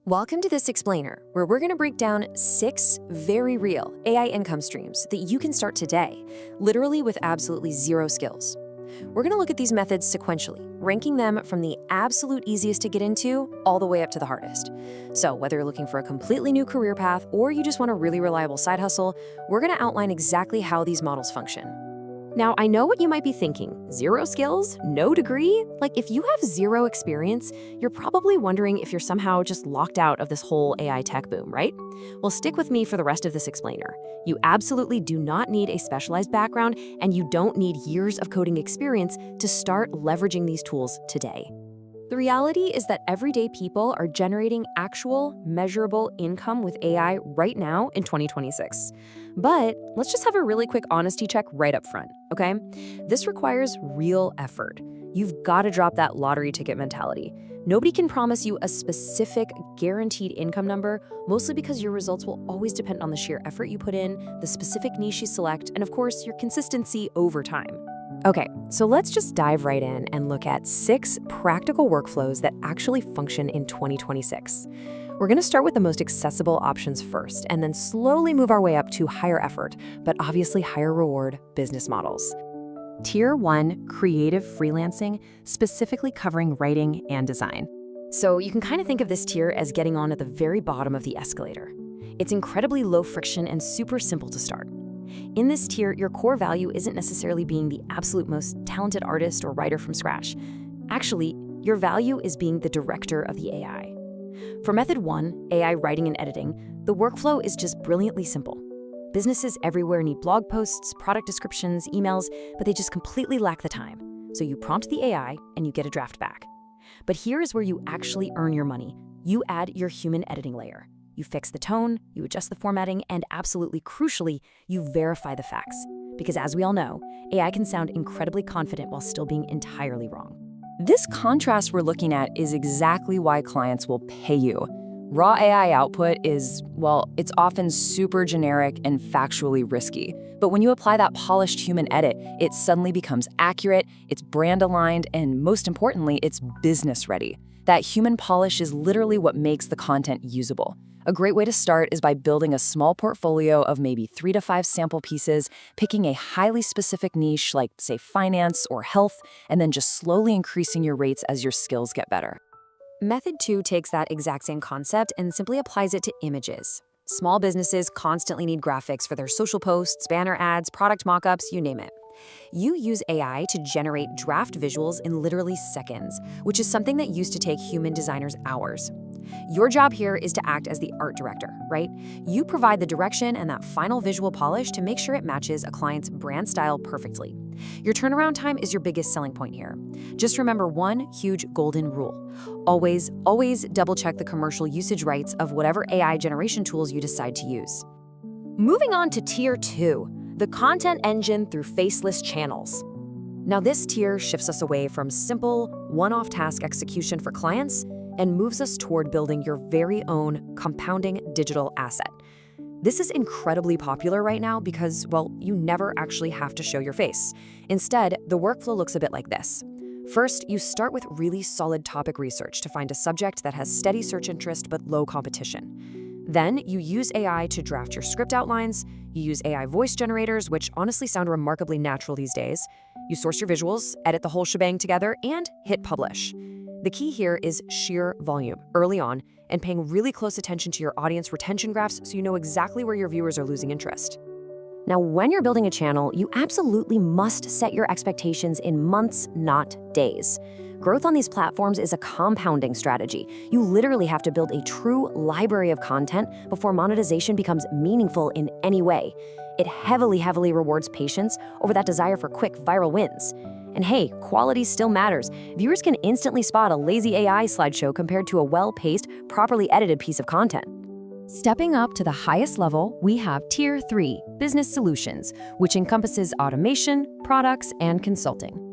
Welcome to this explainer, where we're going to break down 6 very real AI income streams that you can start today, literally with absolutely zero skills. We're going to look at these methods sequentially, ranking them from the absolute easiest to get into all the way up to the hardest. So whether you're looking for a completely new career path or you just want a really reliable side hustle, we're going to outline exactly how these models function. Now, I know what you might be thinking. 0 skills? No degree? Like, if you have 0 experience, you're probably wondering if you're somehow just locked out of this whole AI tech boom, right? Well, stick with me for the rest of this explainer. You absolutely do not need a specialized background, and you don't need years of coding experience to start leveraging these tools today. The reality is that everyday people are generating actual, measurable income with AI right now in 2026. But let's just have a really quick honesty check right up front, okay? This requires real effort. You've got to drop that lottery ticket mentality. Nobody can promise you a specific, guaranteed income number, mostly because your results will always depend on the sheer effort you put in, the specific niche you select, and of course, your consistency over time. Okay, so let's just dive right in and look at 6 practical workflows that actually function in 2026. We're going to start with the most accessible options first, and then slowly move our way up to higher effort, but obviously higher reward business models. Tier 1, creative freelancing, specifically covering writing and design. So you can kind of think of this tier as getting on at the very bottom of the escalator. It's incredibly low friction and super simple to start. In this tier, your core value isn't necessarily being the absolute most talented artist or writer from scratch. Actually, your value is being the director of the AI. For method 1, AI writing and editing, the workflow is just brilliantly simple. Businesses everywhere need blog posts, product descriptions, emails, but they just completely lack the time. So you prompt the AI and you get a draft back. But here is where you actually earn your money. You add your human editing layer. You fix the tone, you adjust the formatting, and absolutely crucially, you verify the facts. Because as we all know, AI can sound incredibly confident while still being entirely wrong. This contrast we're looking at is exactly why clients will pay you. Raw AI output is, well, it's often super generic and factually risky. But when you apply that polished human edit, it suddenly becomes accurate, it's brand aligned, and most importantly, it's business ready. That human polish is literally what makes the content usable. A great way to start is by building a small portfolio of maybe 3 to 5 sample pieces, picking a highly specific niche like, say, finance or health, and then just slowly increasing your rates as your skills get better. Method 2 takes that exact same concept and simply applies it to images. Small businesses constantly need graphics for their social posts, banner ads, product mockups, you name it. You use AI to generate draft visuals in literally seconds, which is something that used to take human designers hours. Your job here is to act as the art director, right? You provide the direction and that final visual polish to make sure it matches a client's brand style perfectly. Your turnaround time is your biggest selling point here. Just remember one huge golden rule. Always double check the commercial usage rights of whatever AI generation tools you decide to use. Moving on to Tier 2, the content engine through faceless channels. Now this tier shifts us away from simple, one-off task execution for clients and moves us toward building your very own compounding digital asset. This is incredibly popular right now because, well, you never actually have to show your face. Instead, the workflow looks a bit like this. First, you start with really solid topic research to find a subject that has steady search interest but low competition. Then, you use AI to draft your script outlines, you use AI voice generators, which honestly sound remarkably natural these days. You source your visuals, edit the whole shebang together, and hit publish. The key here is sheer volume early on and paying really close attention to your audience retention graphs so you know exactly where your viewers are losing interest. Now, when you're building a channel, you absolutely must set your expectations in months, not days. Growth on these platforms is a compounding strategy. You literally have to build a true library of content before monetization becomes meaningful in any way. It heavily rewards patience over that desire for quick viral wins. And hey, quality still matters. Viewers can instantly spot a lazy AI slideshow compared to a well-paced, properly edited piece of content. Stepping up to the highest level, we have Tier 3, Business Solutions, which encompasses automation, products, and consulting.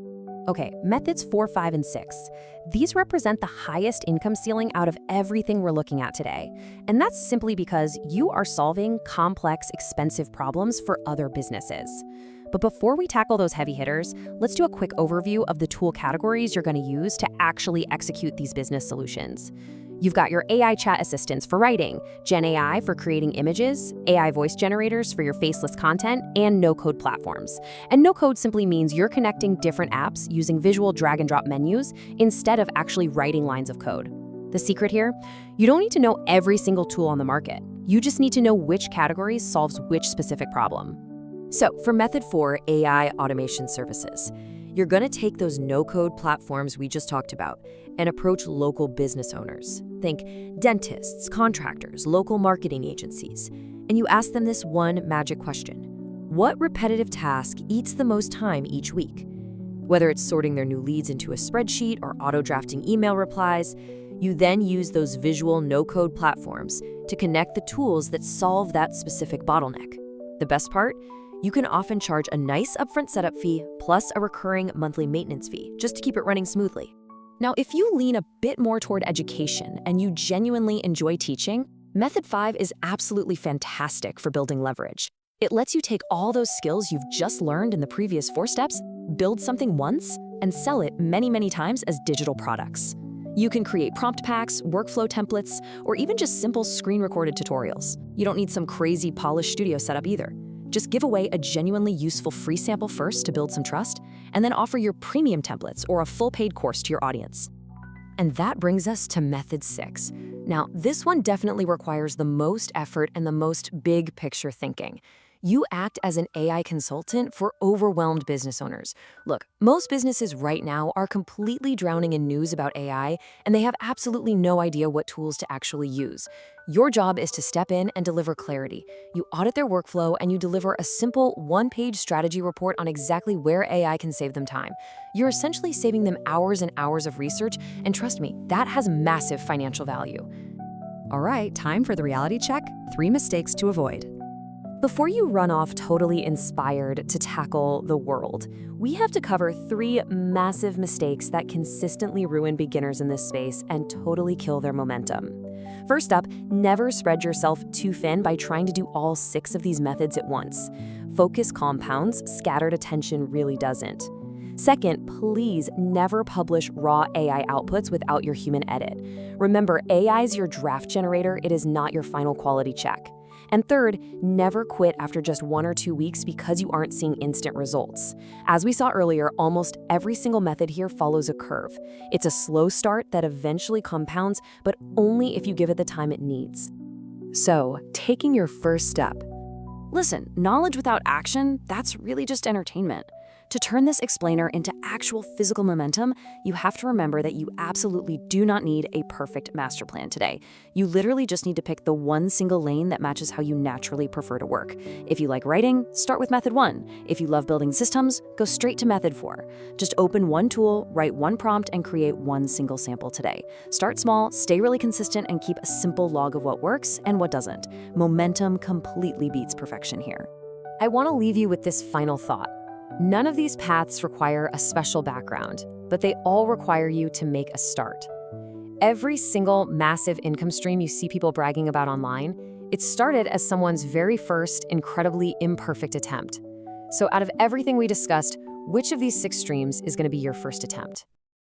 Okay, methods 4, 5, and 6. These represent the highest income ceiling out of everything we're looking at today. And that's simply because you are solving complex, expensive problems for other businesses. But before we tackle those heavy hitters, let's do a quick overview of the tool categories you're going to use to actually execute these business solutions. You've got your AI chat assistants for writing, Gen AI for creating images, AI voice generators for your faceless content, and no-code platforms. And no-code simply means you're connecting different apps using visual drag-and-drop menus instead of actually writing lines of code. The secret here? You don't need to know every single tool on the market. You just need to know which category solves which specific problem. So, for Method 4, AI automation services, you're going to take those no-code platforms we just talked about and approach local business owners. Think dentists, contractors, local marketing agencies. And you ask them this one magic question. What repetitive task eats the most time each week? Whether it's sorting their new leads into a spreadsheet or auto-drafting email replies, you then use those visual no-code platforms to connect the tools that solve that specific bottleneck. The best part? You can often charge a nice upfront setup fee plus a recurring monthly maintenance fee just to keep it running smoothly. Now, if you lean a bit more toward education and you genuinely enjoy teaching, Method 5 is absolutely fantastic for building leverage. It lets you take all those skills you've just learned in the previous 4 steps, build something once, and sell it many, many times as digital products. You can create prompt packs, workflow templates, or even just simple screen-recorded tutorials. You don't need some crazy polished studio setup either. Just give away a genuinely useful free sample first to build some trust, and then offer your premium templates or a full paid course to your audience. And that brings us to Method 6. Now, this one definitely requires the most effort and the most big picture thinking. You act as an AI consultant for overwhelmed business owners. Look, most businesses right now are completely drowning in news about AI, and they have absolutely no idea what tools to actually use. Your job is to step in and deliver clarity. You audit their workflow, and you deliver a simple one-page strategy report on exactly where AI can save them time. You're essentially saving them hours and hours of research, and trust me, that has massive financial value. All right, time for the reality check. 3 mistakes to avoid. Before you run off totally inspired to tackle the world, we have to cover 3 massive mistakes that consistently ruin beginners in this space and totally kill their momentum. First up, never spread yourself too thin by trying to do all 6 of these methods at once. Focus compounds, scattered attention really doesn't. Second, please never publish raw AI outputs without your human edit. Remember, AI is your draft generator, it is not your final quality check. And third, never quit after just 1 or 2 weeks because you aren't seeing instant results. As we saw earlier, almost every single method here follows a curve. It's a slow start that eventually compounds, but only if you give it the time it needs. So, taking your first step. Listen, knowledge without action, that's really just entertainment. To turn this explainer into actual physical momentum, you have to remember that you absolutely do not need a perfect master plan today. You literally just need to pick the one single lane that matches how you naturally prefer to work. If you like writing, start with Method 1. If you love building systems, go straight to Method 4. Just open one tool, write one prompt, and create one single sample today. Start small, stay really consistent, and keep a simple log of what works and what doesn't. Momentum completely beats perfection here. I want to leave you with this final thought. None of these paths require a special background, but they all require you to make a start. Every single massive income stream you see people bragging about online, it started as someone's very first, incredibly imperfect attempt. So out of everything we discussed, which of these 6 streams is going to be your first attempt?